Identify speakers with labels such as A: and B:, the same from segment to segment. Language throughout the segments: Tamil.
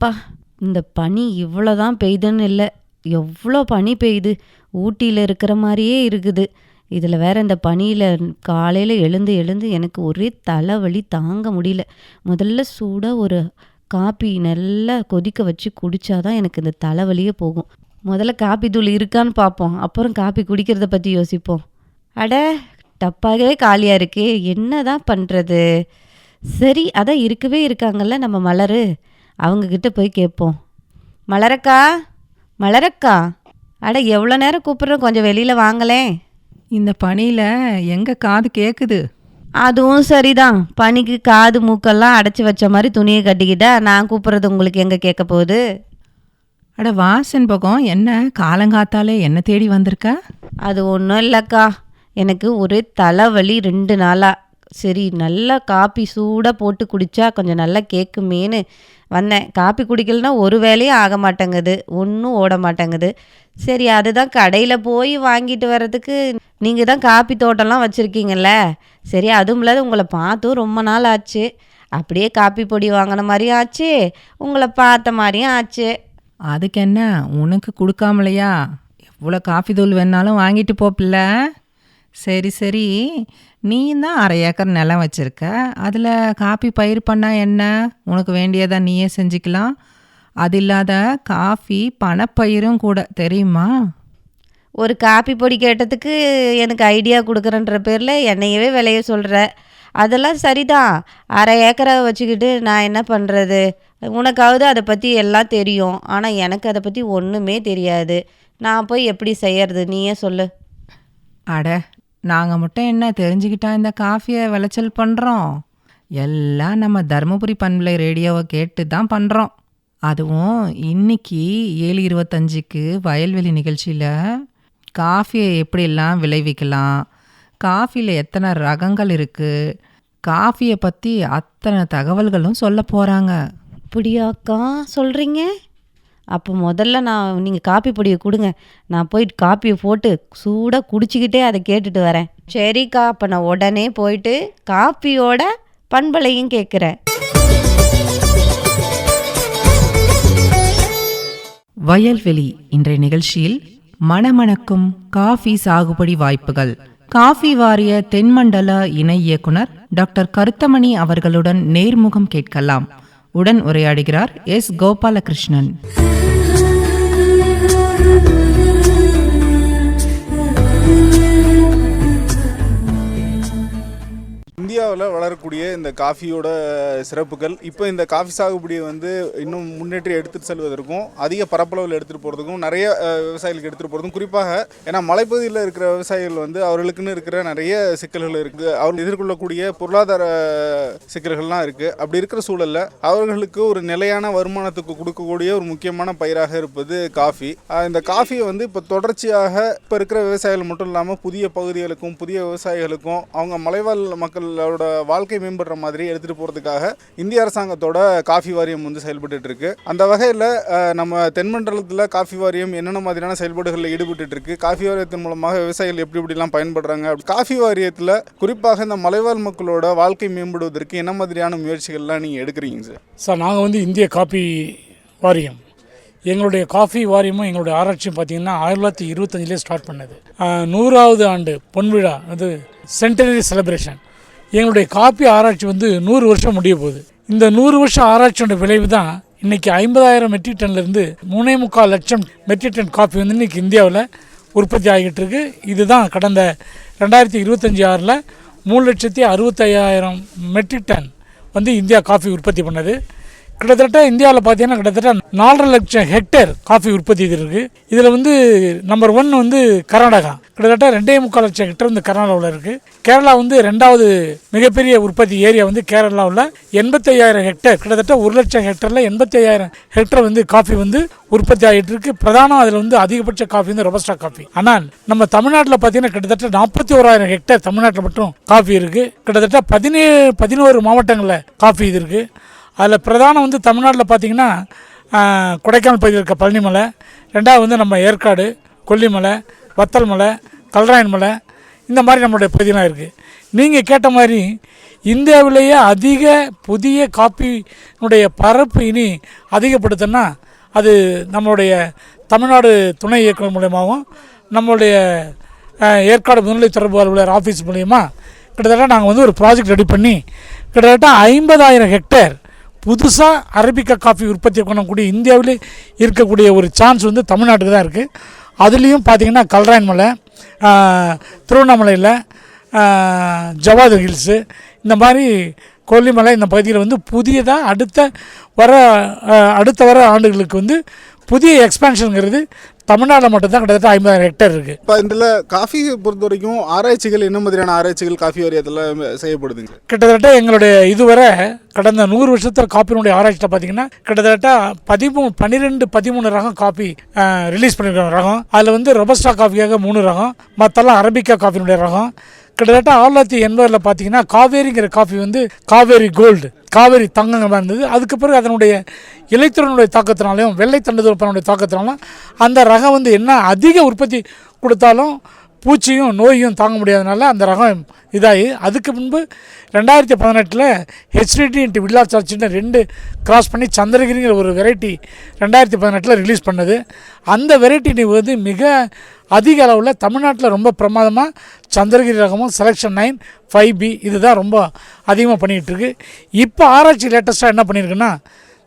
A: அப்பா! இந்த பனி இவ்வளோ தான் பெய்யுதுன்னு இல்ல. எவ்வளோ பனி பெய்யுது! ஊட்டியில இருக்கிற மாரியே இருக்குது. இதில வேற இந்த பனியில காலையில எழுந்து எழுந்து எனக்கு ஒரே தலைவலி தாங்க முடியல. முதல்ல சூடா ஒரு காப்பி நல்லா கொதிக்க வச்சு குடிச்சா தான் எனக்கு இந்த தலைவலியே போகும். முதல்ல காப்பி தூள் இருக்கான்னு பார்ப்போம். அப்புறம் காப்பி குடிக்கிறத பத்தி யோசிப்போம். அட! டப்பாவே காலியா இருக்கே! என்னதான் பண்றது? சரி, அதான் இருக்கவே இருக்காங்கல்ல நம்ம மலரு. அவங்க கிட்ட போய் கேட்போம். மலரக்கா! மலரக்கா! அட எவ்வளோ நேரம் கூப்பிட்றோம், கொஞ்சம் வெளியில வாங்களேன்.
B: இந்த பனியில் எங்கே காது கேட்குது?
A: அதுவும் சரிதான். பனிக்கு காது மூக்கெல்லாம் அடைச்சி வச்ச மாதிரி துணியை கட்டிக்கிட்டா நான் கூப்பிட்றது உங்களுக்கு எங்கே கேட்க போகுது?
B: அட வாசன் பகம், என்ன காலங்காத்தாலே என்ன தேடி வந்திருக்க?
A: அது ஒன்றும் இல்லைக்கா, எனக்கு ஒரே தலைவலி 2 நாளா. சரி, நல்லா காப்பி சூடாக போட்டு குடித்தா கொஞ்சம் நல்லா கேட்குமேன்னு வந்தேன். காப்பி குடிக்கலனா ஒரு வேலையும் ஆக மாட்டேங்குது, ஒன்றும் ஓட மாட்டேங்குது. சரி, அதுதான் கடையில் போய் வாங்கிட்டு வர்றதுக்கு நீங்கள் தான் காப்பி தோட்டம்லாம் வச்சுருக்கீங்கல்ல. சரி, அதுவும் இல்லாத உங்களை பார்த்தும் ரொம்ப நாள் ஆச்சு. அப்படியே காப்பி பொடி வாங்கின மாதிரியும் ஆச்சு, உங்களை பார்த்த மாதிரியும் ஆச்சு.
B: அதுக்கு என்ன, உனக்கு கொடுக்காமலையா? எவ்வளோ காஃபி தூள் வேணாலும் வாங்கிட்டு போப்பில்ல. சரி சரி, நீ தான் 1/2 ஏக்கர் நிலம் வச்சுருக்க. அதில் காப்பி பயிர் பண்ணால் என்ன, உனக்கு வேண்டியதை நீயே செஞ்சுக்கலாம். அது இல்லாத காஃபி பணப்பயிரும் கூட, தெரியுமா?
A: ஒரு காப்பி பொடி கேட்டதுக்கு எனக்கு ஐடியா கொடுக்குறன்ற பேரில் என்னையவே விளைய சொல்கிற. அதெல்லாம் சரிதான். 1/2 ஏக்கரை வச்சுக்கிட்டு நான் என்ன பண்ணுறது? உனக்காவது அதை பற்றி எல்லாம் தெரியும், ஆனால் எனக்கு அதை பற்றி ஒன்றுமே தெரியாது. நான் போய் எப்படி செய்யறது, நீயே சொல்லு.
B: அட, நாங்கள் மட்டும் என்ன தெரிஞ்சுக்கிட்டா இந்த காஃபியை விளைச்சல் பண்ணுறோம்? எல்லாம் நம்ம தருமபுரி பண்பலை ரேடியோவை கேட்டு தான் பண்ணுறோம். அதுவும் இன்னைக்கு 7:25க்கு வயல்வெளி நிகழ்ச்சியில் காஃபியை எப்படிலாம் விளைவிக்கலாம், காஃபியில் எத்தனை ரகங்கள் இருக்குது, காஃபியை பற்றி அத்தனை தகவல்களும் சொல்ல போகிறாங்க.
A: அப்படியாக்கா சொல்கிறீங்க? அப்போ முதல்ல நீங்கள் காப்பி பொடியை கொடுங்க, நான் போய் காப்பியை போட்டு சூடாக குடிச்சிக்கிட்டே அதை கேட்டுட்டு வரேன். சரிக்கா, அப்போ நான் உடனே போயிட்டு காப்பியோட பண்பலையும் கேட்குறேன்.
B: வயல்வெளி இன்றைய நிகழ்ச்சியில் மணமணக்கும் காஃபி சாகுபடி வாய்ப்புகள், காஃபி வாரிய தென்மண்டல இணை இயக்குனர் டாக்டர் கருத்தமணி அவர்களுடன் நேர்முகம் கேட்கலாம். உடன் உரையாடுகிறார் எஸ். கோபாலகிருஷ்ணன்.
C: இந்தியாவில் வளரக்கூடிய இந்த காஃபியோட சிறப்புகள், இப்போ இந்த காஃபி சாகுபடியை இன்னும் முன்னேற்றி எடுத்துகிட்டு செல்வதற்கும் அதிக பரப்பளவில் எடுத்துகிட்டு போகிறதுக்கும் நிறைய விவசாயிகளுக்கு எடுத்துகிட்டு போகிறதுக்கும், குறிப்பாக ஏன்னா மலைப்பகுதியில் இருக்கிற விவசாயிகள் அவர்களுக்குன்னு இருக்கிற நிறைய சிக்கல்கள் இருக்குது, அவர்கள் எதிர்கொள்ளக்கூடிய பொருளாதார சிக்கல்கள்லாம் இருக்குது. அப்படி இருக்கிற சூழலில் அவர்களுக்கு ஒரு நிலையான வருமானத்துக்கு கொடுக்கக்கூடிய ஒரு முக்கியமான பயிராக இருப்பது காஃபி. இந்த காஃபியை இப்போ தொடர்ச்சியாக இப்போ இருக்கிற விவசாயிகள் மட்டும் இல்லாமல் புதிய பகுதிகளுக்கும் புதிய விவசாயிகளுக்கும் அவங்க மலைவாழ் மக்களோட வாழ்க்கை மேம்படுற மாதிரி எடுத்துகிட்டு போகிறதுக்காக இந்திய அரசாங்கத்தோட காஃபி வாரியம் செயல்பட்டு இருக்கு. அந்த வகையில் நம்ம தென்மண்டலத்தில் காஃபி வாரியம் என்னென்ன மாதிரியான செயல்பாடுகளில் ஈடுபட்டு இருக்கு, காஃபி வாரியத்தின் மூலமாக விவசாயிகள் எப்படிலாம் பயன்படுறாங்க, காஃபி வாரியத்தில் குறிப்பாக இந்த மலைவாழ் மக்களோட வாழ்க்கை மேம்படுவதற்கு என்ன மாதிரியான முயற்சிகள்லாம் நீங்கள் எடுக்கிறீங்க
D: சார்? நாங்கள் இந்திய காஃபி வாரியம், எங்களுடைய காஃபி வாரியமும் எங்களுடைய ஆராய்ச்சியும் பார்த்திங்கன்னா 1925 ஸ்டார்ட் பண்ணது. 100வது ஆண்டு பொன்விழா, அது சென்டனரி செலிப்ரேஷன். எங்களுடைய காஃபி ஆராய்ச்சி 100 வருஷம் முடிய போகுது. இந்த 100 வருஷம் ஆராய்ச்சியோட விளைவு தான் இன்றைக்கி 50,000 மெட்ரிக் டன்லேருந்து 3.25 லட்சம் மெட்ரிக் டன் காஃபி இன்றைக்கி இந்தியாவில் உற்பத்தி ஆகிட்டு இருக்கு. இதுதான் கடந்த 2025-26 3,65,000 மெட்ரிக் டன் இந்தியா காஃபி உற்பத்தி பண்ணது. கிட்டத்தட்ட இந்தியாவில் பார்த்தீங்கன்னா கிட்டத்தட்ட 4.5 லட்சம் ஹெக்டேர் காஃபி உற்பத்தி இருக்குது. இதில் நம்பர் 1 கர்நாடகா, கிட்டத்தட்ட 2.25 லட்சம் ஹெக்டேர் கர்நாடகாவில் இருக்குது. கேரளா 2வது மிகப்பெரிய உற்பத்தி ஏரியா கேரளாவில் 85,000 ஹெக்டேர், கிட்டத்தட்ட 1 லட்சம் ஹெக்டரில் 85,000 ஹெக்டேர் காஃபி உற்பத்தி ஆகிட்டு இருக்கு. பிரதானம் அதில் அதிகபட்ச காஃபி ரொபஸ்டா காஃபி. ஆனால் நம்ம தமிழ்நாட்டில் பார்த்தீங்கன்னா கிட்டத்தட்ட 41,000 ஹெக்டேர் தமிழ்நாட்டில் மட்டும் காஃபி இருக்குது. கிட்டத்தட்ட 11 மாவட்டங்களில் காஃபி இது இருக்குது. அதில் பிரதானம் தமிழ்நாட்டில் பார்த்திங்கன்னா கொடைக்கானல் பகுதியில் இருக்க பழனிமலை, 2வது நம்ம ஏற்காடு, கொல்லிமலை, வத்தல் மலை, கல்ராயன் மலை, இந்த மாதிரி நம்மளுடைய பகுதியெலாம் இருக்குது. நீங்கள் கேட்ட மாதிரி இந்தியாவிலேயே அதிக புதிய காப்பினுடைய பரப்பு இனி அதிகப்படுத்தினா அது நம்மளுடைய தமிழ்நாடு துணை இயக்குனர் மூலயமாவும் நம்மளுடைய ஏற்காடு முன்னிலை தொடர்பு அலுவலர் ஆஃபீஸ் மூலயமா கிட்டத்தட்ட நாங்கள் வந்து ஒரு ப்ராஜெக்ட் ரெடி பண்ணி கிட்டத்தட்ட 50,000 ஹெக்டேர் புதுசாக அரபிக்கா காஃபி உற்பத்தி பண்ணக்கூடிய இந்தியாவிலே இருக்கக்கூடிய ஒரு சான்ஸ் வந்து தமிழ்நாட்டுக்கு தான் இருக்குது. அதுலேயும் பார்த்திங்கன்னா கல்ராயன் மலை, திருவண்ணாமலையில் ஜவாது ஹில்ஸு, இந்த மாதிரி கொல்லிமலை, இந்த பகுதியில் வந்து புதியதாக அடுத்த வர ஆண்டுகளுக்கு வந்து புதிய எக்ஸ்பேன்ஷனுங்கிறது தமிழ்நாட்டில் மட்டும்தான் கிட்டத்தட்ட 50,000 ஹெக்டேர் இருக்குது.
C: இப்போ இதில் காஃபியை பொறுத்த வரைக்கும் ஆராய்ச்சிகள் என்ன மாதிரியான ஆராய்ச்சிகள் காஃபி வாரியத்தில் செய்யப்படுதுங்க?
D: கிட்டத்தட்ட எங்களுடைய இதுவரை கடந்த 100 வருஷத்தில் காப்பினுடைய ஆராய்ச்சியில் பார்த்தீங்கன்னா கிட்டத்தட்ட 12-13 ரகம் காஃபி ரிலீஸ் பண்ணியிருக்கிற ரகம். அதில் வந்து ரொபஸ்டா காஃபியாக 3 ரகம், மற்றெல்லாம் அரபிக்கா காஃபினுடைய ரகம். கிட்டத்தட்ட 1980 பார்த்தீங்கன்னா காவேரிங்கிற காஃபி வந்து காவேரி கோல்டு, காவேரி தங்கமாக இருந்தது. அதுக்கு பிறகு அதனுடைய இலைத்துறையினுடைய தாக்கத்தினாலையும் வெள்ளை தண்டுதுரப்பனுடைய தாக்கத்தினாலும் அந்த ரகம் வந்து என்ன அதிக உற்பத்தி கொடுத்தாலும் பூச்சியும் நோயும் தாங்க முடியாதனால அந்த ரகம் இதாகி அதுக்கு முன்பு 2018 HDT வில்லா சார்ஜின்னு 2 கிராஸ் பண்ணி சந்திரகிரிங்கிற ஒரு வெரைட்டி 2018 ரிலீஸ் பண்ணது. அந்த வெரைட்டி வந்து மிக அதிக அளவில் தமிழ்நாட்டில் ரொம்ப பிரமாதமாக சந்திரகிரி ரகமும் செலெக்ஷன் 9 5B இதுதான் ரொம்ப அதிகமாக பண்ணிகிட்ருக்கு. இப்போ ஆராய்ச்சி லேட்டஸ்ட்டாக என்ன பண்ணியிருக்குன்னா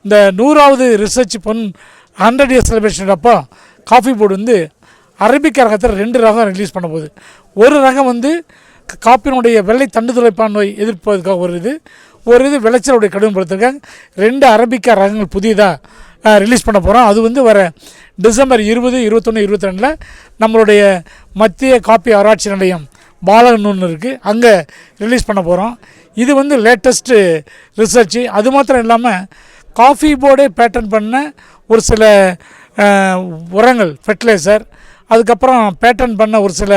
D: இந்த 100வது ரிசர்ச் 100 இயர்ஸ் செலிப்ரேஷன் அப்போ காஃபி போர்டு வந்து அரபிக்கா ரகத்தில் 2 ரகம் ரிலீஸ் பண்ண போகுது. ஒரு ரகம் வந்து காப்பினுடைய வெள்ளை தண்டு துளைப்பான் நோய் எதிர்ப்பதற்காக ஒரு இது விளைச்சலுடைய கடுமைப்படுத்துறதுக்காக 2 அரபிக்கா ரகங்கள் புதியதாக ரிலீஸ் பண்ண போகிறோம். அது வந்து வர டிசம்பர் 20, 21, 22 நம்மளுடைய மத்திய காப்பி ஆராய்ச்சி நிலையம் பாலகன்னு இருக்குது, அங்கே ரிலீஸ் பண்ண போகிறோம். இது வந்து லேட்டஸ்ட்டு ரிசர்ச்சு. அது மாத்திரம் இல்லாமல் காஃபி போர்டே பேட்டர்ன் பண்ண ஒரு சில உரங்கள், ஃபெர்டிலைசர், அதுக்கப்புறம் பேட்டர்ன் பண்ண ஒரு சில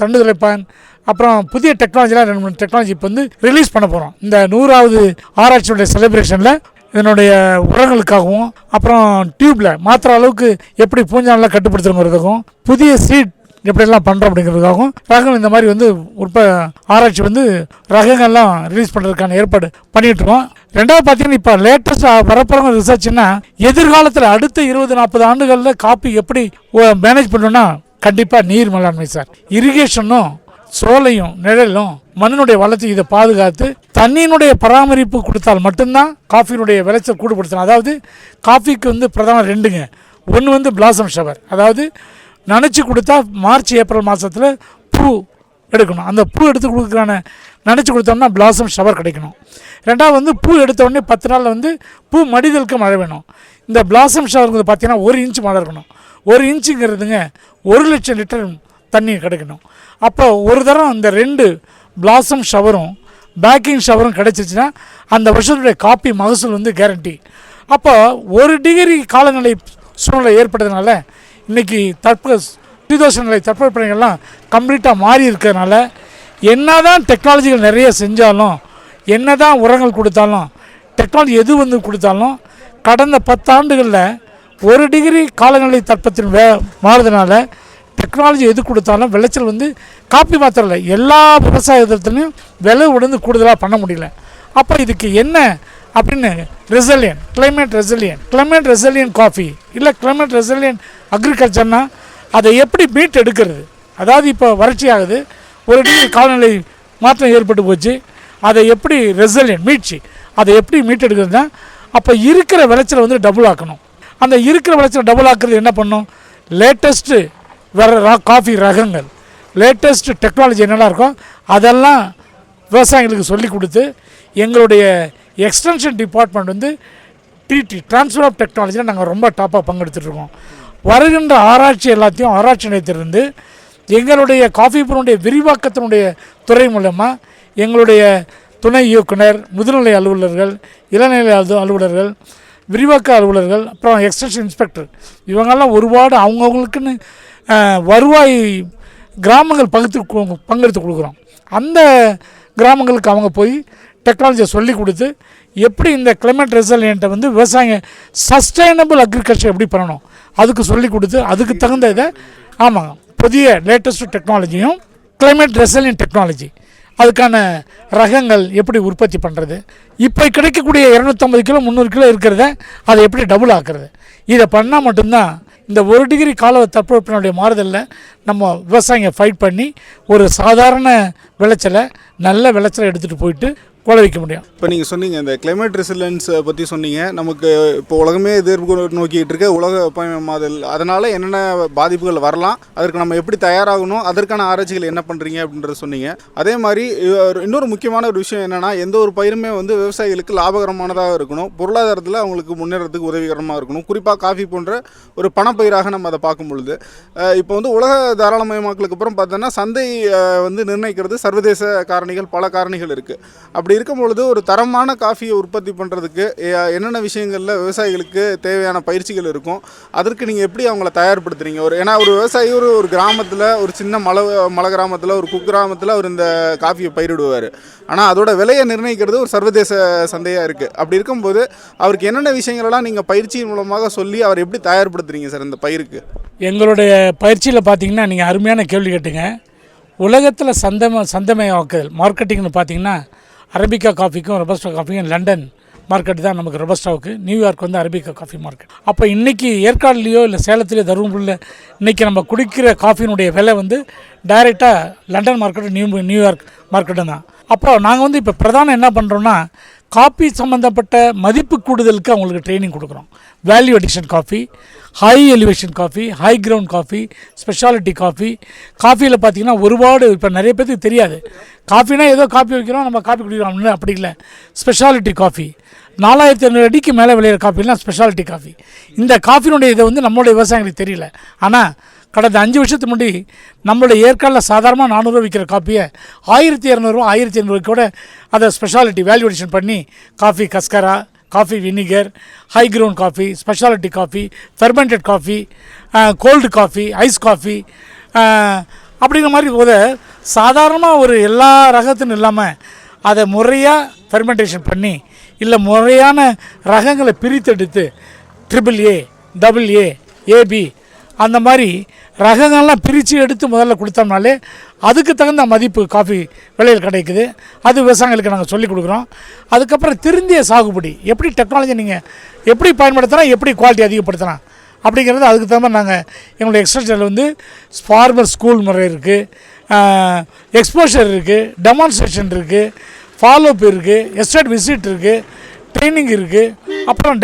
D: தண்டு துளைப்பான், அப்புறம் புதிய டெக்னாலஜிலாம் 2-3 டெக்னாலஜி இப்போ வந்து ரிலீஸ் பண்ண போகிறோம். இந்த 100வது ஆராய்ச்சியுடைய செலிப்ரேஷனில் இதனுடைய உரங்களுக்காகவும் அப்புறம் டியூப்பில் மாத்திர அளவுக்கு எப்படி பூஞ்சானெலாம் கட்டுப்படுத்துறதுக்கும் புதிய சீட் எப்படியெல்லாம் பண்ணுறோம் அப்படிங்கிறதுக்காகவும் ரகம் இந்த மாதிரி வந்து ஆராய்ச்சி வந்து ரகங்கள்லாம் ரிலீஸ் பண்ணுறதுக்கான ஏற்பாடு பண்ணிகிட்ருக்கோம். ரெண்டாவது பார்த்தீங்கன்னா இப்போ லேட்டஸ்ட்டாக வரப்போகிற ரிசர்ச்னா எதிர்காலத்தில் அடுத்த 20-40 ஆண்டுகளில் காப்பி எப்படி மேனேஜ் பண்ணணும்னா கண்டிப்பாக நீர் மேலாண்மை சார், இரிகேஷனும் சோலையும் நிழலும் மண்ணினுடைய வளர்ச்சி இதை பாதுகாத்து தண்ணியினுடைய பராமரிப்பு கொடுத்தால் மட்டும்தான் காஃபியினுடைய விளைச்சல் கூடுபடுத்தணும். அதாவது காஃபிக்கு வந்து பிரதான 2ங்க. ஒன்று வந்து பிளாசம் ஷவர், அதாவது நனைச்சி கொடுத்தா மார்ச் ஏப்ரல் மாதத்தில் பூ எடுக்கணும். அந்த பூ எடுத்து கொடுக்குறான நினச்சி கொடுத்தோம்னா பிளாசம் ஷவர் கிடைக்கணும். ரெண்டாவது வந்து பூ எடுத்த உடனே 10 நாளில் வந்து பூ மடிதலுக்கு மழை வேணும். இந்த பிளாசம் ஷவருங்கிறது பார்த்தீங்கன்னா 1 இன்ச் மழை இருக்கணும். 1 இன்ச்சுங்கிறதுங்க 1 லட்சம் லிட்டர் தண்ணி கிடைக்கணும். அப்போ ஒரு தரம் இந்த 2 பிளாசம் ஷவரும் பேக்கிங் ஷவரும் கிடைச்சிச்சுன்னா அந்த வருஷத்துடைய காப்பி மகசூல் வந்து கேரண்டி. அப்போ 1 டிகிரி காலநிலை சூழ்நிலை ஏற்பட்டதுனால இன்றைக்கி சீதோஷ தட்பவெப்பநிலைகள்லாம் கம்ப்ளீட்டாக மாறி இருக்கிறதுனால என்ன தான் டெக்னாலஜிகள் நிறைய செஞ்சாலும், என்ன தான் உரங்கள் கொடுத்தாலும், டெக்னாலஜி எது வந்து கொடுத்தாலும் கடந்த 10 ஆண்டுகளில் 1 டிகிரி காலநிலை தட்பத்தின் மாறுறதுனால டெக்னாலஜி எது கொடுத்தாலும் விளைச்சல் வந்து காப்பி மாத்திரம் இல்லை, எல்லா விவசாயத்துலையும் விலை உடந்து கூடுதலாக பண்ண முடியல. அப்போ இதுக்கு என்ன அப்படின்னு கிளைமேட் ரெசிலியன்ட் காஃபி இல்லை கிளைமேட் ரெசிலியன்ட் அக்ரிகல்ச்சர்னா அதை எப்படி மீட் எடுக்கிறது. அதாவது இப்போ வறட்சி ஆகுது, 1 டிகிரி காலநிலை மாற்றம் ஏற்பட்டு போச்சு, அதை எப்படி மீட்சி அதை எப்படி மீட் எடுக்கிறதுனா அப்போ இருக்கிற விளைச்சலை வந்து டபுள் ஆக்கணும். அந்த இருக்கிற விளைச்சலை டபுள் ஆக்குறது என்ன பண்ணும், லேட்டஸ்ட்டு காஃபி ரகங்கள், லேட்டஸ்ட் டெக்னாலஜி என்னெல்லாம் இருக்கோ அதெல்லாம் விவசாயிகளுக்கு சொல்லி கொடுத்து எங்களுடைய எக்ஸ்டென்ஷன் டிபார்ட்மெண்ட் வந்து ட்ரான்ஸ்ஃபர் ஆஃப் டெக்னாலஜியில் நாங்கள் ரொம்ப டாப்பாக பங்கெடுத்துட்ருக்கோம். வருகின்ற ஆராய்ச்சி எல்லாத்தையும் ஆராய்ச்சி நிலையத்திலிருந்து எங்களுடைய காஃபி பொருளுடைய விரிவாக்கத்தினுடைய துறை மூலமாக எங்களுடைய துணை இயக்குனர், முதுநிலை அலுவலர்கள், இளநிலை அலுவலர்கள், விரிவாக்க அலுவலர்கள், அப்புறம் எக்ஸ்டென்ஷன் இன்ஸ்பெக்டர் இவங்கெல்லாம் ஒருபாடு அவங்கவுங்களுக்குன்னு வருவாய் கிராமங்கள் பங்கெடுத்து கொடுக்குறோம். அந்த கிராமங்களுக்கு அவங்க போய் டெக்னாலஜியை சொல்லி கொடுத்து எப்படி இந்த கிளைமேட் ரெசிலியண்ட்டை வந்து விவசாயம் சஸ்டைனபிள் அக்ரிகல்ச்சர் எப்படி பண்ணணும் அதுக்கு சொல்லி கொடுத்து அதுக்கு தகுந்த இதை ஆமாங்க, புதிய லேட்டஸ்ட் டெக்னாலஜியும் கிளைமேட் ரெசிலியன்ட் டெக்னாலஜி, அதுக்கான ரகங்கள் எப்படி உற்பத்தி பண்ணுறது, இப்போ கிடைக்கக்கூடிய 250 கிலோ 300 கிலோ இருக்கிறத அதை எப்படி டபுள் ஆக்குறது, இதை பண்ணால் மட்டும்தான் இந்த 1 டிகிரி கால தட்பவெப்பநிலையுடைய மாறுதலில் நம்ம விவசாயிங்க ஃபைட் பண்ணி ஒரு சாதாரண விளைச்சலை நல்ல விளைச்சலை எடுத்துகிட்டு போயிட்டு விளைவிக்க முடியும்.
C: இப்போ நீங்கள் சொன்னீங்க இந்த கிளைமேட் ரெசிலன்ஸ் பற்றி சொன்னீங்க. நமக்கு இப்போ உலகமே எதிர்ப்பு நோக்கிட்டு இருக்க உலக வெப்பமயமாதல், அதனால் என்னென்ன பாதிப்புகள் வரலாம், அதற்கு நம்ம எப்படி தயாராகணும், அதற்கான ஆராய்ச்சிகள் என்ன பண்ணுறீங்க அப்படின்றத சொன்னீங்க. அதே மாதிரி இன்னொரு முக்கியமான ஒரு விஷயம் என்னென்னா, எந்த ஒரு பயிருமே வந்து விவசாயிகளுக்கு லாபகரமானதாக இருக்கணும், பொருளாதாரத்தில் அவங்களுக்கு முன்னேறதுக்கு உதவிகரமாக இருக்கணும். குறிப்பாக காஃபி போன்ற ஒரு பணப்பயிராக நம்ம அதை பார்க்கும் பொழுது இப்போ வந்து உலக தாராளமயமாக்கலுக்கு அப்புறம் பார்த்தோன்னா சந்தை வந்து நிர்ணயிக்கிறது சர்வதேச காரணிகள், பல காரணிகள் இருக்குது. அப்படி இருக்கும் பொழுது ஒரு தரமான காஃபியை உற்பத்தி பண்ணுறதுக்கு என்னென்ன விஷயங்களில் விவசாயிகளுக்கு தேவையான பயிற்சிகள் இருக்கும், அதற்கு நீங்கள் எப்படி அவங்கள தயார்படுத்துறீங்க? ஏன்னா ஒரு விவசாயி ஒரு கிராமத்தில், ஒரு சின்ன மலை கிராமத்தில், ஒரு குக்கிராமத்தில் அவர் இந்த காஃபியை பயிரிடுவார். ஆனால் அதோட விலையை நிர்ணயிக்கிறது ஒரு சர்வதேச சந்தையாக இருக்குது. அப்படி இருக்கும்போது அவருக்கு என்னென்ன விஷயங்களெல்லாம் நீங்கள் பயிற்சியின் மூலமாக சொல்லி அவர் எப்படி தயார்படுத்துறீங்க சார் இந்த பயிருக்கு?
D: எங்களுடைய பயிற்சியில் பார்த்தீங்கன்னா, நீங்கள் அருமையான கேள்வி கேட்டுங்க. உலகத்தில் சந்தமயமாக்குதல் மார்க்கெட்டிங்னு பார்த்தீங்கன்னா, அரபிக்கா காஃபிக்கும் ரொபஸ்டா காஃபிக்கும் லண்டன் மார்க்கெட் தான் நமக்கு ரொபஸ்டாவுக்கு, நியூயார்க் வந்து அரபிக்கா காஃபி மார்க்கெட். அப்போ இன்றைக்கி ஏற்காடுலேயோ இல்லை சேலத்துலேயோ தருமபுரியில் இன்றைக்கி நம்ம குடிக்கிற காஃபினுடைய விலை வந்து டைரெக்டாக லண்டன் மார்க்கெட்டு நியூயார்க் மார்க்கெட்டு தான். அப்போ நாங்கள் வந்து இப்போ பிரதானம் என்ன பண்ணுறோன்னா, காஃபி சம்மந்தப்பட்ட மதிப்பு கூடுதலுக்கு அவங்களுக்கு ட்ரைனிங் கொடுக்குறோம். Value addition coffee, high elevation coffee, high ground coffee, speciality coffee. காஃபியில் பார்த்திங்கன்னா ஒருபாடு இப்போ நிறைய பேருக்கு தெரியாது, காஃபினா ஏதோ காஃபி வைக்கிறோம் நம்ம காஃபி குடிக்கிறோம், அப்படி இல்லை. ஸ்பெஷாலிட்டி காஃபி 4500 அடிக்கு மேலே விளையிற காஃபிலாம் ஸ்பெஷாலிட்டி காஃபி. இந்த காஃபினுடைய இதை வந்து நம்மளுடைய விவசாயிகளுக்கு தெரியல. ஆனால் கடந்த 5 வருஷத்துக்கு முன்னாடி நம்மளுடைய ஏற்காடில் சாதாரணமாக 400 விற்கிற காஃபியை 1200 1500 கூட அதை ஸ்பெஷாலிட்டி வேல்யூ அடிஷன் பண்ணி coffee cascara, coffee vinegar, high ground coffee, speciality coffee, fermented coffee, cold coffee, ice coffee அப்படிங்கிற மாதிரி போத சாதாரணமாக ஒரு எல்லா ரகத்துன்னு இல்லாமல் அதை முறையாக ஃபெர்மெண்டேஷன் பண்ணி இல்லை முறையான ரகங்களை பிரித்தெடுத்து AAA, AA, AB அந்த மாதிரி ரகங்கள்லாம் பிரித்து எடுத்து முதல்ல கொடுத்தோம்னாலே அதுக்கு தகுந்த மதிப்பு காஃபி விலையில் கிடைக்குது. அது விவசாயிகளுக்கு நாங்கள் சொல்லிக் கொடுக்குறோம். அதுக்கப்புறம் திருந்திய சாகுபடி எப்படி டெக்னாலஜி நீங்கள் எப்படி பயன்படுத்தலாம், எப்படி குவாலிட்டி அதிகப்படுத்தலாம் அப்படிங்கிறது அதுக்கு தகுந்த மாதிரி நாங்கள் எங்களுடைய எக்ஸ்டென்ஷனில் வந்து ஃபார்மர் ஸ்கூல் முறை இருக்குது, எக்ஸ்போஷர் இருக்குது, டெமான்ஸ்ட்ரேஷன் இருக்குது, ஃபாலோஅப் இருக்குது, எஸ்டேட் விசிட் இருக்குது, ட்ரைனிங் இருக்குது. அப்புறம்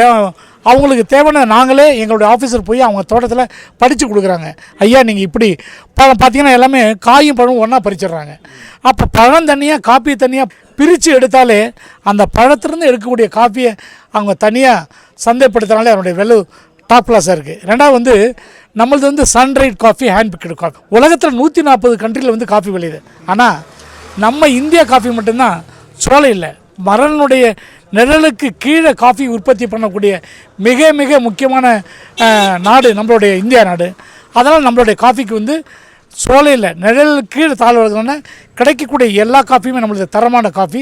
D: அவங்களுக்கு தேவையான நாங்களே எங்களுடைய ஆஃபீஸர் போய் அவங்க தோட்டத்தில் படித்து கொடுக்குறாங்க. ஐயா நீங்கள் இப்படி பார்த்தீங்கன்னா எல்லாமே காயும் பழமும் ஒன்றா பறிச்சிடுறாங்க. அப்போ பழம் தனியாக காப்பி தனியாக பிரித்து எடுத்தாலே அந்த பழத்திலேருந்து எடுக்கக்கூடிய காப்பியை அவங்க தனியாக சந்தைப்படுத்தினாலே அதனுடைய விலை டாப் கிளாஸாக இருக்குது. ரெண்டாவது வந்து நம்மளது வந்து சன்ரைட் காஃபி, ஹேண்ட் பிக்கடு காஃபி. உலகத்தில் 140 கண்ட்ரியில் வந்து காஃபி விளையுது. ஆனால் நம்ம இந்தியா காஃபி மட்டும்தான் சோலை இல்லை, மரனுடைய நிழலுக்கு கீழே காஃபி உற்பத்தி பண்ணக்கூடிய மிக மிக முக்கியமான நாடு நம்மளுடைய இந்தியா நாடு. அதனால் நம்மளுடைய காஃபிக்கு வந்து சோலையில் நிழலுக்கு கீழே தாழ்வுறதுனா கிடைக்கக்கூடிய எல்லா காஃபியுமே நம்மளுடைய தரமான காஃபி.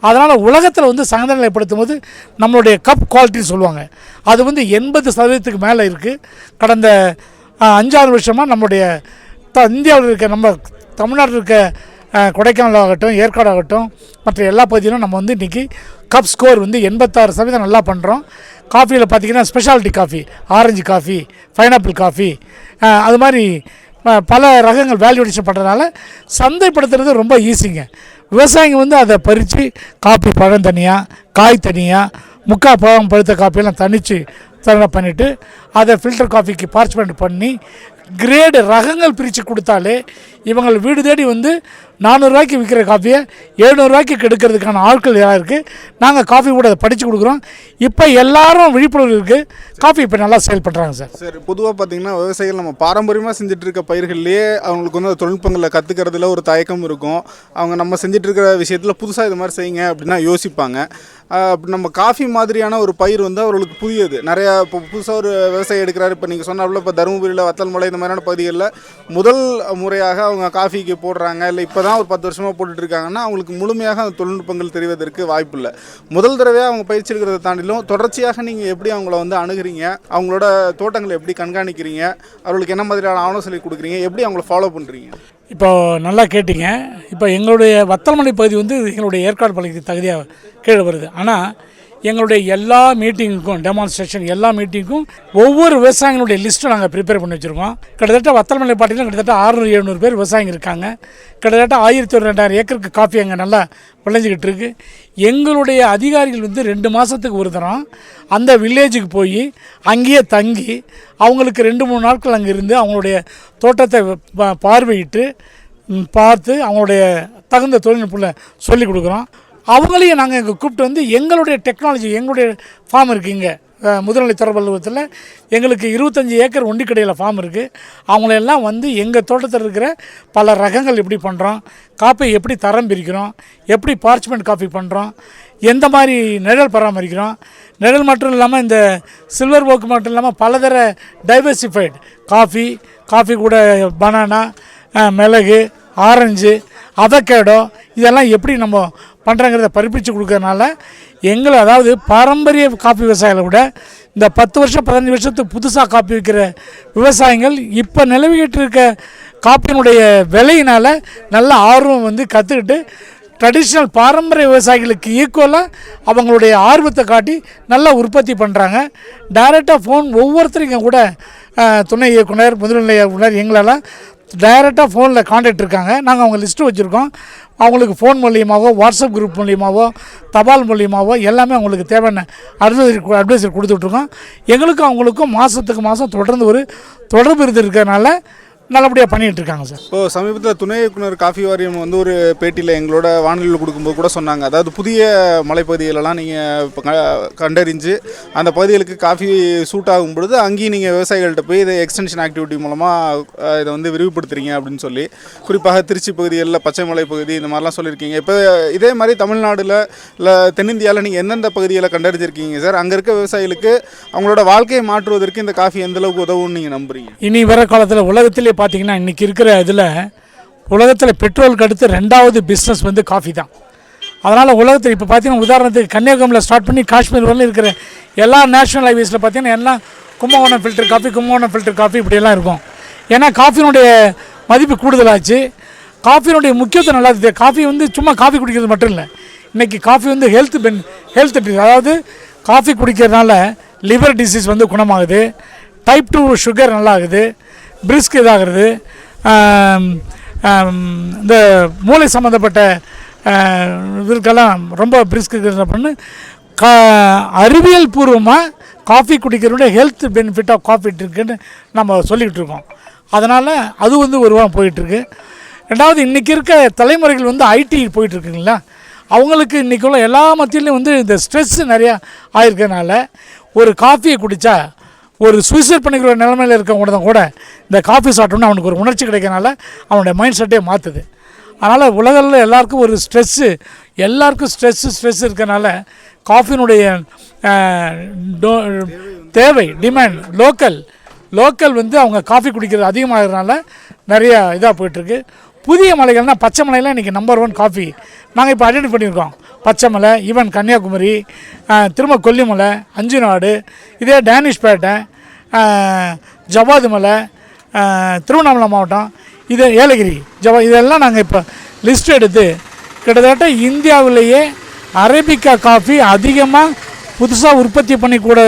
D: அதனால் உலகத்தில் வந்து சங்கநிலைப்படுத்தும் போது நம்மளுடைய கப் குவாலிட்டின்னு சொல்லுவாங்க, அது வந்து 80% மேலே இருக்குது. கடந்த 5-6 வருஷமாக நம்மளுடைய இந்தியாவில் இருக்க நம்ம தமிழ்நாட்டில் இருக்க கொடைக்கானல் ஆகட்டும், ஏற்காடு ஆகட்டும், மற்ற எல்லா பகுதியிலும் நம்ம வந்து இன்றைக்கி கப் ஸ்கோர் வந்து 86% நல்லா பண்ணுறோம். காஃபியில் பார்த்திங்கன்னா speciality coffee, orange coffee, pineapple coffee, அது மாதிரி பல ரகங்கள் வேல்யூ அடிஷன் பண்ணுறதுனால சந்தைப்படுத்துறது ரொம்ப ஈஸிங்க. விவசாயிங்க வந்து அதை பறித்து காஃபி பழம் தனியாக, காய் தனியாக, முக்கால் பழம் பழுத்த காஃபியெல்லாம் தனித்து பண்ணிவிட்டு அதை ஃபில்டர் காஃபிக்கு பார்ச்மெண்ட் பண்ணி கிரேடு ரகங்கள் பிரித்து கொடுத்தாலே இவங்க வீடு தேடி வந்து 400 ரூபாய்க்கு விற்கிற காஃபியை 700 ரூபாய்க்கு கெடுக்கிறதுக்கான ஆட்கள் யாராக இருக்குது. நாங்கள் காஃபி கூட அதை படித்து கொடுக்குறோம். இப்போ எல்லாரும் விழிப்புணர்வு இருக்குது, காஃபி இப்போ நல்லா சேல் பண்ணுறாங்க சார்.
C: சார் பொதுவாக பார்த்திங்கன்னா விவசாயிகள் நம்ம பாரம்பரியமாக செஞ்சுட்டு இருக்க பயிர்கள்லேயே அவங்களுக்கு வந்து தொழில்நுட்பங்களில் கற்றுக்கிறதுல ஒரு தயக்கம் இருக்கும். அவங்க நம்ம செஞ்சுட்டு இருக்கிற விஷயத்தில் புதுசாக இது மாதிரி செய்யுங்க அப்படின்னா யோசிப்பாங்க. நம்ம காஃபி மாதிரியான ஒரு பயிர் வந்து அவர்களுக்கு புதியது. நிறையா இப்போ புதுசாக ஒரு விவசாயி எடுக்கிறாரு. இப்போ நீங்கள் சொன்னாப்புல இப்போ தருமபுரியில் வத்தல்மலை இந்த மாதிரியான பகுதிகளில் முதல் முறையாக அவங்க காஃபிக்கு போடுறாங்க, இல்லை இப்போ தான் தான் ஒரு 10 வருஷமாக போட்டுட்டு இருக்காங்கன்னா அவங்களுக்கு முழுமையாக அந்த தொழில்நுட்பங்கள் தெரிவதற்கு வாய்ப்பு இல்லை. முதல் தடவையாக அவங்க பயிற்சி எடுக்கிறத தாண்டிலும் தொடர்ச்சியாக நீங்கள் எப்படி அவங்கள வந்து அணுகுறீங்க, அவங்களோட தோட்டங்களை எப்படி கண்காணிக்கிறீங்க, அவங்களுக்கு என்ன மாதிரியான ஆலோசனை கொடுக்குறீங்க, எப்படி அவங்கள ஃபாலோ பண்ணுறீங்க?
D: இப்போ நல்லா கேட்டிங்க. இப்போ எங்களுடைய வத்தல்மலை பகுதி வந்து எங்களுடைய ஏற்காடு பகுதிக்கு தகுதியாக கீழே வருது. ஆனால் எங்களுடைய எல்லா மீட்டிங்குக்கும், டெமான்ஸ்ட்ரேஷன் எல்லா மீட்டிங்கும் ஒவ்வொரு விவசாயிகளுடைய லிஸ்ட்டை நாங்கள் ப்ரிப்பேர் பண்ணி வச்சுருக்கோம். கிட்டத்தட்ட வத்தல்மலை பாட்டிலும் கிட்டத்தட்ட 600-700 பேர் விவசாயிங்க இருக்காங்க. கிட்டத்தட்ட 1000-2000 ஏக்கருக்கு காஃபி அங்கே நல்லா விளைஞ்சிக்கிட்டு இருக்கு. எங்களுடைய அதிகாரிகள் வந்து 2 மாதத்துக்கு ஒரு தரம் அந்த வில்லேஜுக்கு போய் அங்கேயே தங்கி அவங்களுக்கு 2-3 நாட்கள் அங்கே இருந்து அவங்களுடைய தோட்டத்தை பார்வையிட்டு பார்த்து அவங்களுடைய தகுந்த தொழில்நுட்பத்தில் சொல்லிக் கொடுக்குறோம். அவங்களையும் நாங்கள் இங்கே கூப்பிட்டு வந்து எங்களுடைய டெக்னாலஜி, எங்களுடைய ஃபார்ம் இருக்குது இங்கே முதுநிலை தொடர்பு அலுவலகத்தில் எங்களுக்கு 25 ஏக்கர் ஒண்டிக்கடையில் ஃபார்ம் இருக்குது. அவங்களெல்லாம் வந்து எங்கள் தோட்டத்தில் இருக்கிற பல ரகங்கள் எப்படி பண்ணுறோம், காப்பை எப்படி தரம் பிரிக்கிறோம், எப்படி பார்ச்மெண்ட் காஃபி பண்ணுறோம், எந்த மாதிரி நிழல் பராமரிக்கிறோம், நிழல் மட்டும் இல்லாமல் இந்த சில்வர் ஓக்கு மட்டும் இல்லாமல் பலதர டைவர்சிஃபைடு காஃபி கூட பனானா, மிளகு, ஆரஞ்சு, அவகேடோ இதெல்லாம் எப்படி நம்ம பண்ணுறங்கிறத பரிப்பிச்சு கொடுக்கறதுனால எங்களை, அதாவது பாரம்பரிய காஃபி விவசாயிகளை விட இந்த 10 வருஷம் 15 வருஷத்துக்கு புதுசாக காப்பி விற்கிற விவசாயிகள் இப்போ நிலவிக்கிட்டு இருக்க காப்பியினுடைய விலையினால் நல்ல ஆர்வம் வந்து கற்றுக்கிட்டு ட்ரெடிஷ்னல் பாரம்பரிய விவசாயிகளுக்கு ஈக்குவலாக அவங்களுடைய ஆர்வத்தை காட்டி நல்லா உற்பத்தி பண்ணுறாங்க. டைரெக்டாக ஃபோன் ஒவ்வொருத்தரும் கூட துணை இயக்குனர், முதுநிலை இயக்குனர் எங்களெல்லாம் டைரெக்டாக ஃபோனில் காண்டாக்ட் இருக்காங்க. நாங்கள் அவங்க லிஸ்ட்டு வச்சுருக்கோம். அவங்களுக்கு ஃபோன் மூலியமாகவோ, வாட்ஸ்அப் குரூப் மூலியமாகவோ, தபால் மூலியமாகவோ எல்லாமே அவங்களுக்கு தேவையான அட்வைசரி கொடுத்துட்ருக்கோம். எங்களுக்கும் அவங்களுக்கும் மாதத்துக்கு மாதம் தொடர்ந்து ஒரு தொடர்பு இருக்கிறதுனால நல்லபடியாக பண்ணிகிட்டு இருக்காங்க சார்.
C: இப்போது சமீபத்தில் துணை இயக்குனர் காஃபி வாரியம் வந்து ஒரு பேட்டியில் எங்களோட வானொலியில் கொடுக்கும்போது கூட சொன்னாங்க, அதாவது புதிய மலைப்பகுதிகளெல்லாம் நீங்கள் இப்போ கண்டறிஞ்சு அந்த பகுதிகளுக்கு காஃபி சூட் ஆகும் பொழுது அங்கேயும் நீங்கள் விவசாயிகள்கிட்ட போய் இதை எக்ஸ்டென்ஷன் ஆக்டிவிட்டி மூலமாக இதை வந்து விரிவுபடுத்துறீங்க அப்படின்னு சொல்லி, குறிப்பாக திருச்சி பகுதிகளில் பச்சை மலை பகுதி இந்த மாதிரிலாம் சொல்லியிருக்கீங்க. இப்போ இதே மாதிரி தமிழ்நாட்டில் இல்லை தென்னிந்தியாவில் நீங்கள் எந்தெந்த பகுதிகளை கண்டறிஞ்சிருக்கீங்க சார்? அங்கே இருக்க விவசாயிகளுக்கு அவங்களோட வாழ்க்கையை மாற்றுவதற்கு இந்த காஃபி எந்தளவுக்கு உதவும்னு நீங்கள் நம்புறீங்க?
D: இனி வர காலத்தில் உலகத்திலே பார்த்தீங்கன்னா இன்றைக்கி இருக்கிற இதில் உலகத்தில் பெட்ரோலுக்கு அடுத்து 2வது பிஸ்னஸ் வந்து காஃபி தான். அதனால் உலகத்தில் இப்போ பார்த்தீங்கன்னா உதாரணத்துக்கு கன்னியாகுமரியில் ஸ்டார்ட் பண்ணி காஷ்மீர் வரலும் இருக்கிற எல்லா நேஷனல் ஹைவேஸில் பார்த்தீங்கன்னா எல்லாம் கும்பகோணம் ஃபில்டர் காஃபி இப்படியெல்லாம் இருக்கும். ஏன்னா காஃபியினுடைய மதிப்பு கூடுதலாச்சு, காஃபியினுடைய முக்கியத்துவம் நல்லா இருக்குது. காஃபி வந்து சும்மா காஃபி குடிக்கிறது மட்டும் இல்லை, இன்றைக்கி காஃபி வந்து ஹெல்த் அதாவது காஃபி குடிக்கிறதுனால லிவர் டிசீஸ் வந்து குணமாகுது, டைப் 2 சுகர் நல்லா ஆகுது, பிரிஸ்க் இதாகிறது, இந்த மூளை சம்மந்தப்பட்ட இதுக்கெல்லாம் ரொம்ப பிரிஸ்க் பண்ணு அறிவியல் பூர்வமாக காஃபி குடிக்கிறதுடைய ஹெல்த் பெனிஃபிட் ஆஃப் காஃபி இருக்குன்னு நம்ம சொல்லிக்கிட்டு இருக்கோம். அதனால் அது வந்து ஒரு வாரம் போயிட்டுருக்கு. 2வது இன்றைக்கி இருக்க தலைமுறைகள் வந்து ஐடி போயிட்டுருக்குங்களா, அவங்களுக்கு இன்றைக்கி உள்ள எல்லா மத்தியிலையும் வந்து இந்த ஸ்ட்ரெஸ் நிறையா ஆகிருக்கிறதுனால ஒரு காஃபியை குடித்தா ஒரு சூசைட் பண்ணிக்கிற நிலைமையில் இருக்கவங்க கூட இந்த காஃபி சாப்பிட்டோம்னா அவனுக்கு ஒரு உணர்ச்சி கிடைக்கிறனால அவனுடைய மைண்ட் செட்டே மாற்றுது. அதனால் உலகில் எல்லாருக்கும் ஒரு ஸ்ட்ரெஸ் இருக்கிறனால காஃபினுடைய தேவை, டிமாண்ட், லோக்கல் வந்து அவங்க காஃபி குடிக்கிறது அதிகமாகிறதுனால நிறையா இதாக போயிட்டுருக்கு. புதிய மலைகள்னால் பச்சை மலையெல்லாம் இன்றைக்கி நம்பர் 1 காஃபி நாங்கள் இப்போ ஐடென்டி பண்ணியிருக்கோம். பச்சை மலை, ஈவன் கன்னியாகுமரி, திரும்ப கொல்லிமலை, அஞ்சுநாடு, இதே டேனிஷ்பேட்டை, ஜவாது மலை, திருவண்ணாமலை மாவட்டம், இது ஏலகிரி, இதெல்லாம் நாங்கள் இப்போ லிஸ்ட் எடுத்து கிட்டத்தட்ட இந்தியாவிலேயே அரேபிக்கா காஃபி அதிகமாக புதுசாக உற்பத்தி பண்ணிக்கூட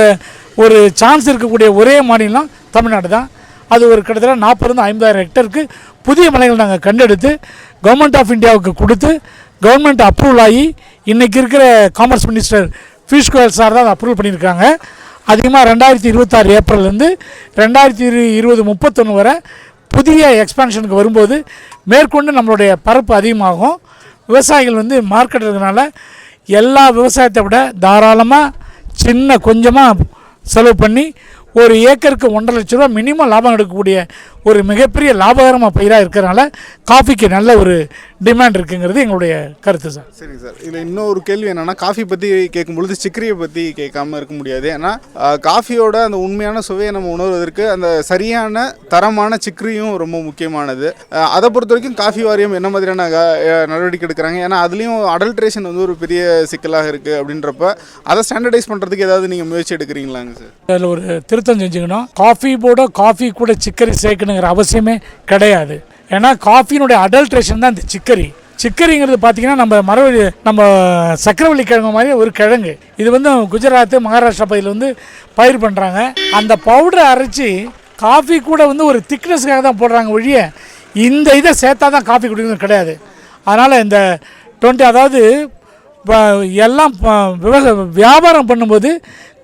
D: ஒரு சான்ஸ் இருக்கக்கூடிய ஒரே மாநிலம் தமிழ்நாடு தான். அது ஒரு கிட்டத்தட்ட 40,000-50,000 ஹெக்டருக்கு புதிய மலைகள் நாங்கள் கண்டெடுத்து கவர்மெண்ட் ஆஃப் இந்தியாவுக்கு கொடுத்து கவர்மெண்ட் அப்ரூவல் ஆகி இன்றைக்கி இருக்கிற commerce minister Piyush Goyal sir தான் அதை அப்ரூவல் பண்ணியிருக்காங்க. அதிகமாக 2026 ஏப்ரல்லேருந்து 2020 31 வரை புதிய எக்ஸ்பான்ஷனுக்கு வரும்போது மேற்கொண்டு நம்மளுடைய பரப்பு அதிகமாகும். விவசாயிகள் வந்து மார்க்கெட் இருக்கிறதுனால எல்லா விவசாயத்தை விட தாராளமாக கொஞ்சமாக செலவு பண்ணி ஒரு ஏக்கருக்கு 1,50,000 ரூபா மினிமம் லாபம் எடுக்கக்கூடிய ஒரு மிகப்பெரிய லாபகரமாக பயிராக இருக்கிறனால காஃபிக்கு நல்ல ஒரு டிமாண்ட் இருக்குங்கிறது எங்களுடைய கருத்து சார்.
C: சரிங்க சார். இதில் இன்னொரு கேள்வி என்னென்னா, காஃபி பற்றி கேட்கும்பொழுது சிக்கரியை பற்றி கேட்காம இருக்க முடியாது. ஏன்னா காஃபியோட அந்த உண்மையான சுவையை நம்ம உணர்வதற்கு அந்த சரியான தரமான சிக்கரியும் ரொம்ப முக்கியமானது. அதை பொறுத்த வரைக்கும் காஃபி வாரியம் என்ன மாதிரியான நடவடிக்கை எடுக்கிறாங்க? ஏன்னா அதுலேயும் அடல்ட்ரேஷன் வந்து ஒரு பெரிய சிக்கலாக இருக்குது. அப்படின்றப்ப அதை ஸ்டாண்டர்டைஸ் பண்ணுறதுக்கு ஏதாவது நீங்கள் முயற்சி எடுக்கிறீங்களாங்க சார்?
D: அதில் ஒரு திருத்தம் செஞ்சுக்கணும். காஃபி போட காஃபி கூட சிக்கரி சேர்க்கணுங்கிற அவசியமே கிடையாது. ஏன்னா காஃபியினுடைய அடல்ட்ரேஷன் தான் இந்த சிக்கரி. சிக்கரிங்கிறது பார்த்தீங்கன்னா நம்ம சக்கரவள்ளி கிழங்கு மாதிரி ஒரு கிழங்கு. இது வந்து குஜராத், மகாராஷ்டிரா பகுதியில் வந்து பயிர் பண்ணுறாங்க. அந்த பவுடரை அரைச்சி காஃபி கூட வந்து ஒரு திக்னஸ்க்காக தான் போடுறாங்க ஒழிய இந்த இதை சேர்த்தா தான் காஃபி குடிக்கிறது கிடையாது. அதனால் இந்த 20 அதாவது எல்லாம் வியாபாரம் பண்ணும்போது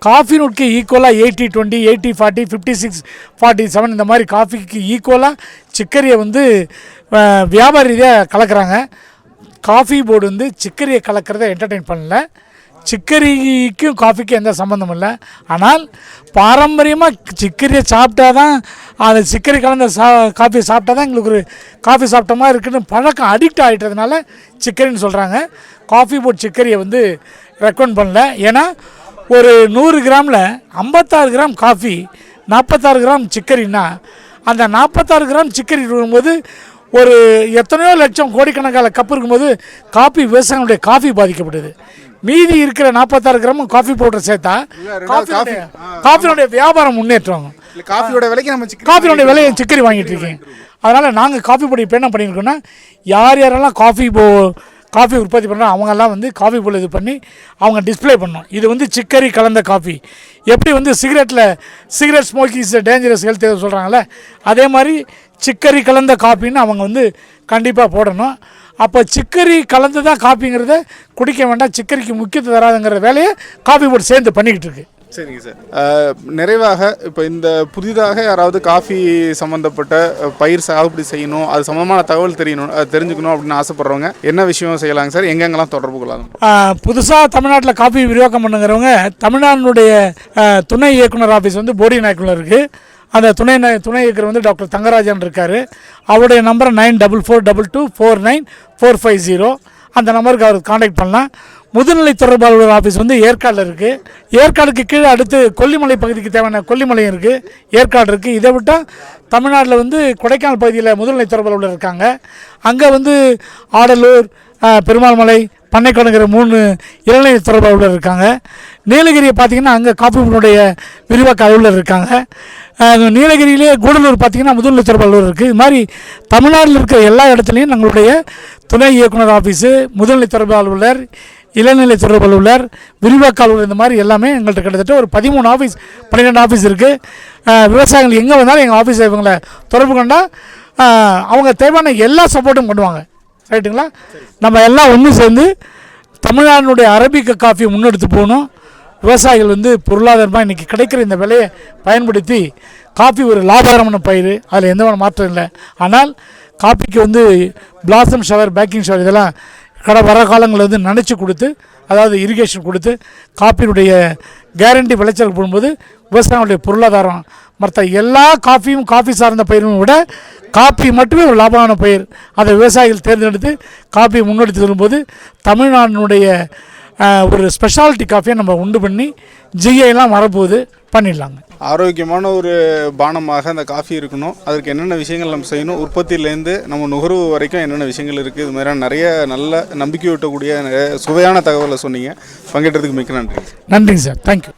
D: காஃபினுக்கு ஈக்குவலாக 80-20, 80-40, 56-47 இந்த மாதிரி காஃபிக்கு ஈக்குவலாக சிக்கரியை வந்து வியாபார ரீதியாக கலக்கிறாங்க. காஃபி போர்டு வந்து சிக்கரியை கலக்கிறத என்டர்டெயின் பண்ணல. சிக்கரிக்கும் காஃபிக்கும் எந்த சம்மந்தமும் இல்லை. ஆனால் பாரம்பரியமாக சிக்கரியை சாப்பிட்டா தான், அந்த சிக்கரி கலந்த காஃபி சாப்பிட்டா தான் எங்களுக்கு ஒரு காஃபி சாப்பிட்ட மாதிரி இருக்குன்னு பழக்கம் அடிக்ட் ஆகிட்டதுனால சிக்கரின்னு சொல்கிறாங்க. காஃபி போர்டு சிக்கரியை வந்து ரெக்கமெண்ட் பண்ணல. ஏன்னா ஒரு 100 கிராமில் 56 கிராம் காஃபி, 46 கிராம் சிக்கரின்னா அந்த 46 கிராம் சிக்கரி இருக்கும்போது ஒரு எத்தனையோ லட்சம் கோடிக்கணக்கான கப்பு இருக்கும்போது காஃபி விவசாயிகளுடைய காஃபி பாதிக்கப்படுது. மீதி இருக்கிற 46 கிராம் காஃபி பவுடர் சேர்த்தா காஃபியோடைய வியாபாரம் முன்னேற்றம். காஃபியோடைய விலையை சிக்கரி வாங்கிட்டு இருக்கீங்க. அதனால் நாங்கள் காஃபி பொடி இப்போ என்ன பண்ணியிருக்கோன்னா, யாரெல்லாம் காஃபி உற்பத்தி பண்ணுறோம் அவங்கெல்லாம் வந்து காஃபி போல் இது பண்ணி அவங்க டிஸ்பிளே பண்ணோம். இது வந்து சிக்கரி கலந்த காஃபி. எப்படி வந்து cigarette smoking is dangerous health சொல்கிறாங்களே, அதே மாதிரி சிக்கரி கலந்த காஃபின்னு அவங்க வந்து கண்டிப்பாக போடணும். அப்போ சிக்கரி கலந்து தான் காஃபிங்கிறத குடிக்க வேண்டாம், சிக்கரிக்கு முக்கியத்துவம் தராதுங்கிற வேலையை காஃபி போட்டு சேர்ந்து பண்ணிக்கிட்டு இருக்கு.
C: சரிங்க சார். நிறைவாக இப்போ இந்த புதிதாக யாராவது காஃபி சம்மந்தப்பட்ட பயிர் சாகுபடி செய்யணும், அது சம்மந்தமான தகவல் தெரிஞ்சுக்கணும் அப்படின்னு ஆசைப்படுறவங்க என்ன விஷயம் செய்யலாங்க சார்? எங்கெங்கெல்லாம் தொடர்பு கொள்ளலாம்?
D: புதுசாக தமிழ்நாட்டில் காஃபி விரிவாக்கம் பண்ணுங்கிறவங்க தமிழ்நாட்டினுடைய துணை இயக்குனர் ஆஃபீஸ் வந்து போடி நாயக்குள்ள இருக்குது. அந்த துணை இயக்குனர் வந்து டாக்டர் தங்கராஜன் இருக்கார். அவருடைய நம்பர் 9422249450. அந்த நம்பருக்கு அவர் காண்டாக்ட் பண்ணலாம். முதுநிலை தொடர்பாளர் ஆஃபீஸ் வந்து ஏற்காடில் இருக்குது. ஏற்காடுக்கு கீழே அடுத்து கொல்லிமலை பகுதிக்கு தேவையான கொல்லிமலையும் இருக்குது, ஏற்காடு இருக்குது. இதை விட்டால் தமிழ்நாட்டில் வந்து கொடைக்கானல் பகுதியில் முதுநிலை தொடர்பாளர் இருக்காங்க. அங்கே வந்து ஆடலூர், பெருமாள் மலை, பண்ணைக்கோடுங்கிற 3 இளநிலை தொடர்பாளர் இருக்காங்க. நீலகிரியை பார்த்திங்கன்னா அங்கே காஃபினுடைய விரிவாக்க அலுவலர் இருக்காங்க. நீலகிரியிலே கூடலூர் பார்த்திங்கன்னா முதுநிலை தொடர்பாளர் இருக்குது. இது மாதிரி தமிழ்நாட்டில் இருக்கிற எல்லா இடத்துலையும் நம்மளுடைய துணை இயக்குனர் ஆஃபீஸு, முதுநிலை தொடர்பு அலுவலர், இளநிலை தொடர்பு அலுவலர், விரிவாக்க அலுவலர், இந்த மாதிரி எல்லாமே எங்கள்கிட்ட கிட்டத்தட்ட ஒரு 13 ஆஃபீஸ் 12 ஆஃபீஸ் இருக்குது. விவசாயிகள் எங்கே வந்தாலும் எங்கள் ஆஃபீஸை இவங்களை தொடர்பு கொண்டால் அவங்க தேவையான எல்லா சப்போர்ட்டும் பண்ணுவாங்க. ரைட்டுங்களா? நம்ம எல்லாம் ஒன்று சேர்ந்து தமிழ்நாட்டினுடைய அரபிக்க காஃபியை முன்னெடுத்து போகணும். விவசாயிகள் வந்து பொருளாதாரமாக இன்றைக்கி கிடைக்கிற இந்த விலையை பயன்படுத்தி காஃபி ஒரு லாபகரமான பயிர், அதில் எந்த மாற்றம் இல்லை. ஆனால் காஃபிக்கு வந்து பிளாசம் ஷவர், பேக்கிங் ஷவர் இதெல்லாம் வர காலங்களில் வந்து நினச்சி கொடுத்து, அதாவது இரிகேஷன் கொடுத்து காஃபியினுடைய கேரண்டி விளைச்சல் போடும்போது விவசாயிகளுடைய பொருளாதாரம் மற்ற எல்லா காஃபியும் காஃபி சார்ந்த பயிரும் விட காஃபி மட்டுமே ஒரு லாபமான பயிர். அதை விவசாயிகள் தேர்ந்தெடுத்து காஃபியை முன்னெடுத்து வரும்போது தமிழ்நாட்டினுடைய ஒரு ஸ்பெஷாலிட்டி காஃபியை நம்ம உண்டு பண்ணி ஜிஐலாம் வரப்போகுது பண்ணிடலாங்க.
C: ஆரோக்கியமான ஒரு பானமாக அந்த காஃபி இருக்கணும். அதற்கு என்னென்ன விஷயங்கள் நம்ம செய்யணும், உற்பத்தியிலேருந்து நம்ம நுகர்வு வரைக்கும் என்னென்ன விஷயங்கள் இருக்குது, இது மாதிரியான நிறைய நல்ல நம்பிக்கை ஊட்டக்கூடிய நிறைய சுவையான தகவலை சொன்னீங்க. பங்கேற்றதுக்கு மிக்க நன்றி.
D: நன்றிங்க சார். தேங்க்யூ.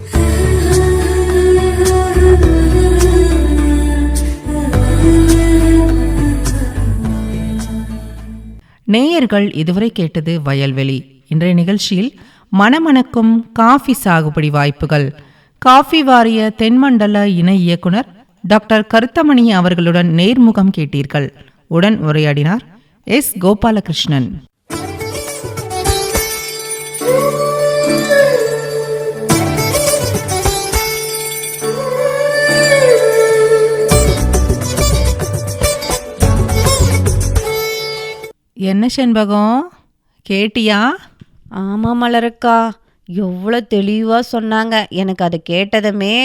B: நேயர்கள் இதுவரை கேட்டது வயல்வெளி. இன்றைய நிகழ்ச்சியில் மணமணக்கும் காஃபி சாகுபடி வாய்ப்புகள், காஃபி வாரிய தென்மண்டல இணை இயக்குனர் டாக்டர் கருத்தமணி அவர்களுடன் நேர்முகம் கேட்டீர்கள். உடன் உரையாடினார் எஸ். கோபாலகிருஷ்ணன். என்ன செண்பகம், கேட்டியா?
A: ஆமாம் மலரக்கா, எவ்வளோ தெளிவாக சொன்னாங்க. எனக்கு அதை கேட்டதுமே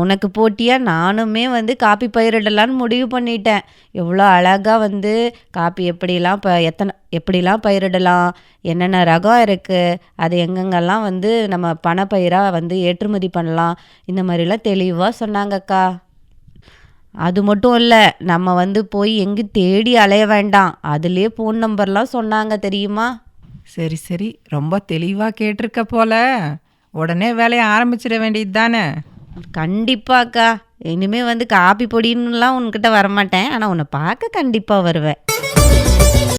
A: உனக்கு போட்டியா நானுமே வந்து காப்பி பயிரிடலான்னு முடிவு பண்ணிட்டேன். எவ்வளோ அழகாக வந்து காப்பி எப்படிலாம் பயிரிடலாம், என்னென்ன ரகம் இருக்குது, அது எங்கெங்கெல்லாம் வந்து நம்ம பணப்பயிராக வந்து ஏற்றுமதி பண்ணலாம், இந்த மாதிரிலாம் தெளிவாக சொன்னாங்கக்கா. அது மட்டும் இல்லை, நம்ம வந்து போய் எங்கேயும் தேடி அலைய வேண்டாம், அதுலேயே ஃபோன் நம்பர்லாம் சொன்னாங்க தெரியுமா?
B: சரி சரி, ரொம்ப தெளிவாக கேட்டிருக்க போல. உடனே வேலையை ஆரம்பிச்சிட வேண்டியது தானே.
A: கண்டிப்பாக்கா. இனிமே வந்து காப்பி பொடின்னுலாம் உன்கிட்ட வரமாட்டேன், ஆனால் உன்னை பார்க்க கண்டிப்பாக வருவேன்.